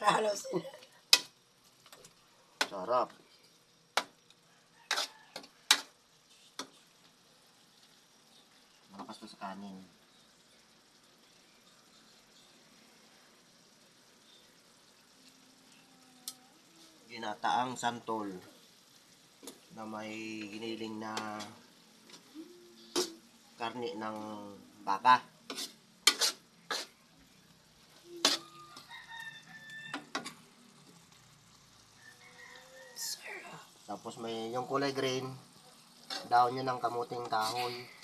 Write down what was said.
Halos. Sarap. Malakas to sa kanin. Ginataang santol na may giniling na karne ng baka. Tapos may yung kulay green, daon nyo ng kamuting kahoy.